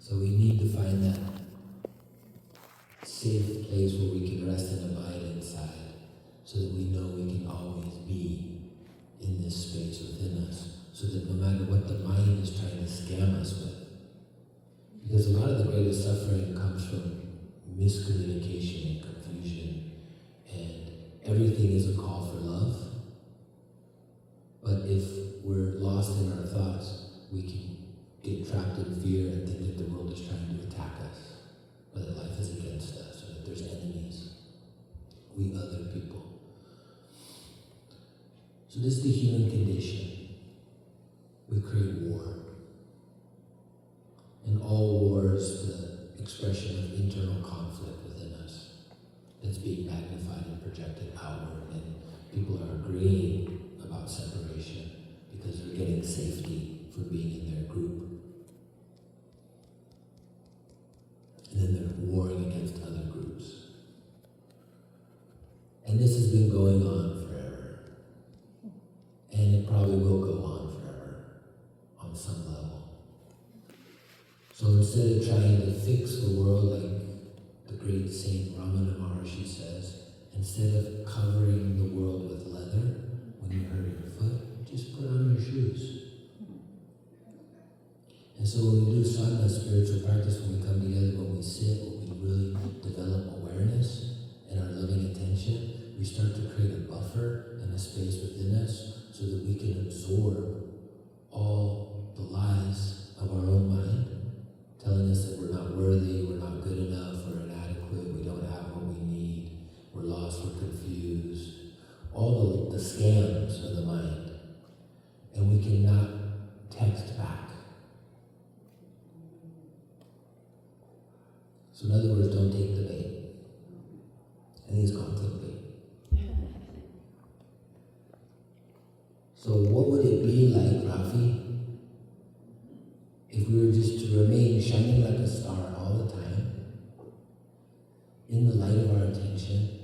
So we need to find that safe place where we can rest and abide inside, so that we know we can always be in this space within us, so that no matter what the mind is trying to scam us with, because a lot of the greatest suffering comes from miscommunication and confusion, and everything is a call for love. But if we're lost in our thoughts, we can get trapped in fear and think that the world is trying to attack us, or that life is against us, or that there's enemies, we other people. So this is the human condition. We create war. And all war is the expression of internal conflict within us that's being magnified and projected outward, and people are agreeing about separation because they're getting safety for being in their group. And then they're warring against other groups. And this has been going on forever. And it probably will go on forever on some level. So instead of trying to fix the world like the great Saint Ramana Maharshi says, instead of covering the world with leather when you hurt your foot, just put on your shoes. And so when we do sadhana, spiritual practice, when we come together, when we sit, when we really develop awareness and our loving attention, we start to create a buffer and a space within us so that we can absorb all the lies of our own mind, telling us that we're not worthy, we're not good enough, we're inadequate, we don't have what we need, we're lost, we're confused. All the scams of the mind. And we cannot text back. So in other words, don't take the bait. I think it's called clickbait. So what would it be like, Rafi, if we were just to remain shining like a star all the time, in the light of our attention,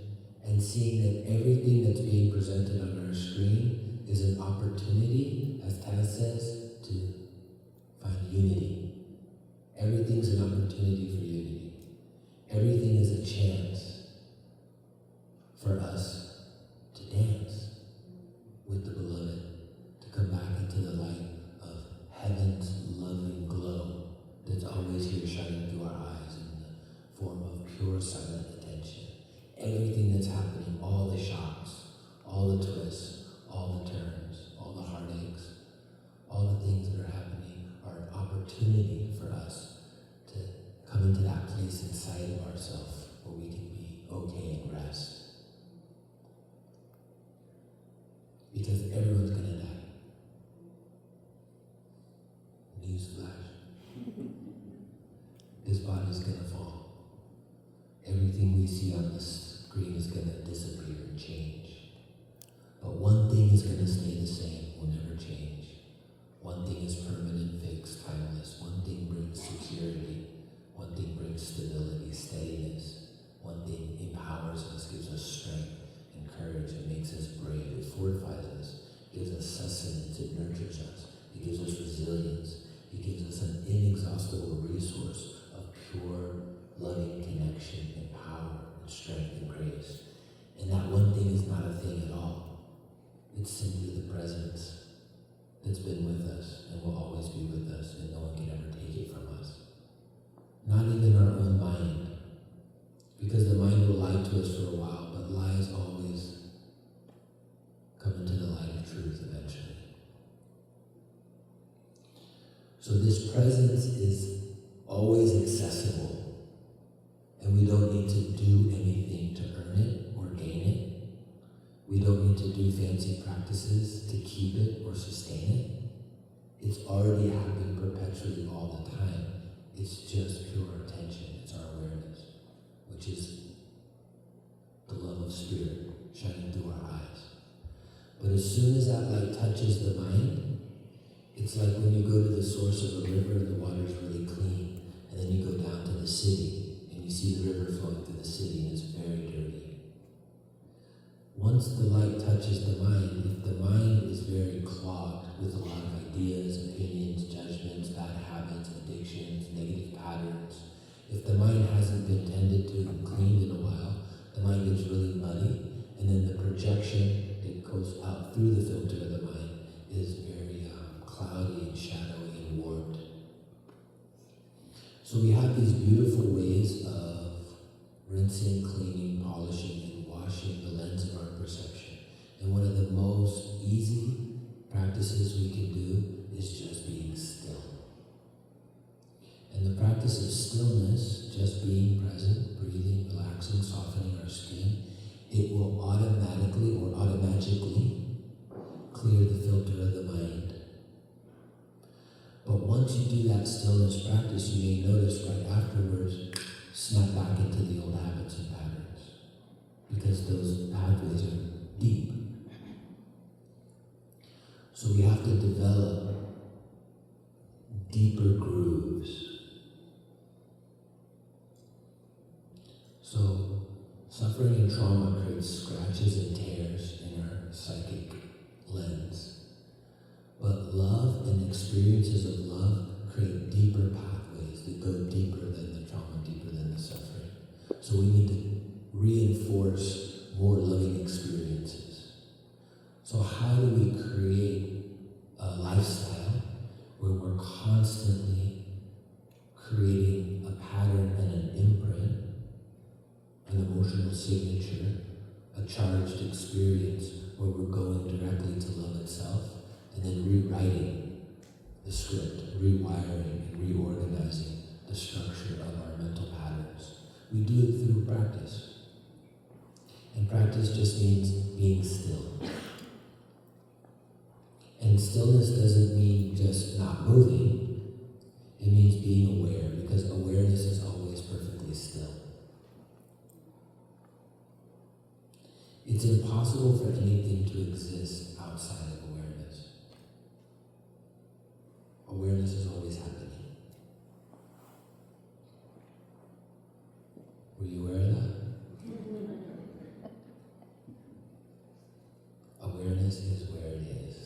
and seeing that everything that's being presented on our screen is an opportunity, as Taz says, to find unity. Everything's an opportunity for unity. Everything is a chance for us to dance with the beloved, to come back into the light of heaven's loving glow that's always here shining through our eyes in the form of pure silent attention. Everything that's happening, all the shocks, all the twists, all the turns, all the heartaches, all the things that are happening are an opportunity for us to come into that place inside of ourselves where we can be okay and rest. Because everyone's going to die. Newsflash. This body's going to fall. Everything we see on the screen is going to disappear and change. But one thing is going to stay the same, will never change. One thing is permanent, fixed, timeless. One thing brings security. One thing brings stability, steadiness. One thing empowers us, gives us strength and courage. It makes us brave. It fortifies us. It gives us sustenance. It nurtures us. It gives us resilience. It gives us an inexhaustible resource of pure, loving connection and power and strength and grace. And that one thing is not a thing at all. It's simply the presence that's been with us and will always be with us, and no one can ever take it from us. Not even our own mind. Because the mind will lie to us for a while, but lies always come into the light of truth eventually. So this presence is always accessible, and we don't need to do anything to earn it or gain it. We don't need to do fancy practices to keep it or sustain it. It's already happening perpetually all the time. It's just pure attention. It's our awareness, which is the love of spirit shining through our eyes. But as soon as that light touches the mind, it's like when you go to the source of a river and the water is really clean, and then you go down to the city and you see the river flowing through the city and it's very dirty. Once the light touches the mind, if the mind is very clogged with a lot of ideas, opinions, judgments, bad habits, addictions, negative patterns, So we have these beautiful ways of rinsing, cleaning, polishing, and washing the lens of our perception. And one of the most easy practices we can do is just being still. And the practice of stillness, just being present, breathing, relaxing, softening our skin, it will automatically or automatically clear the filter of the mind. But once you do that stillness practice, you may notice right afterwards, snap back into the old habits and patterns. Because those pathways are deep. So we have to develop deeper grooves. So suffering and trauma creates scratches and tears in our psychic lens. But love and experiences of love create deeper pathways that go deeper than the trauma, deeper than the suffering. So we need to reinforce more loving experiences. So how do we create a lifestyle where we're constantly creating a pattern and an imprint, an emotional signature, a charged experience where we're going directly to love itself, and then rewriting the script, rewiring and reorganizing the structure of our mental patterns. We do it through practice. And practice just means being still. And stillness doesn't mean just not moving. It means being aware, because awareness is always perfectly still. It's impossible for anything to exist outside of awareness. Awareness is always happening. Were you aware of that? Awareness is where it is.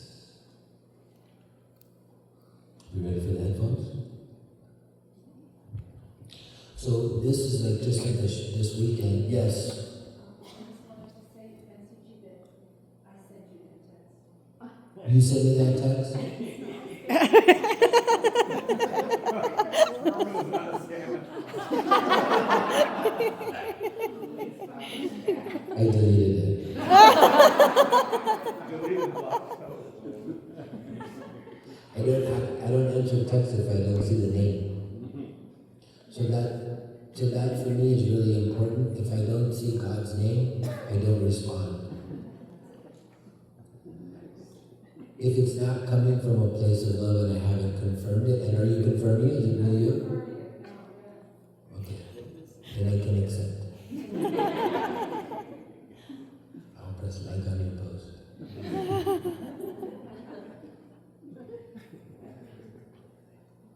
You ready for the headphones? So this is like just like this weekend. Yes. You sent me that text? I deleted it. I don't answer text if I don't see the name. So that for me is really important. If I don't see God's name, I don't respond. If it's not coming from a place of love and I haven't confirmed it, and are you confirming it? Is it really you? Okay. Then I can accept. I'll press like on your post.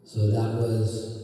So that was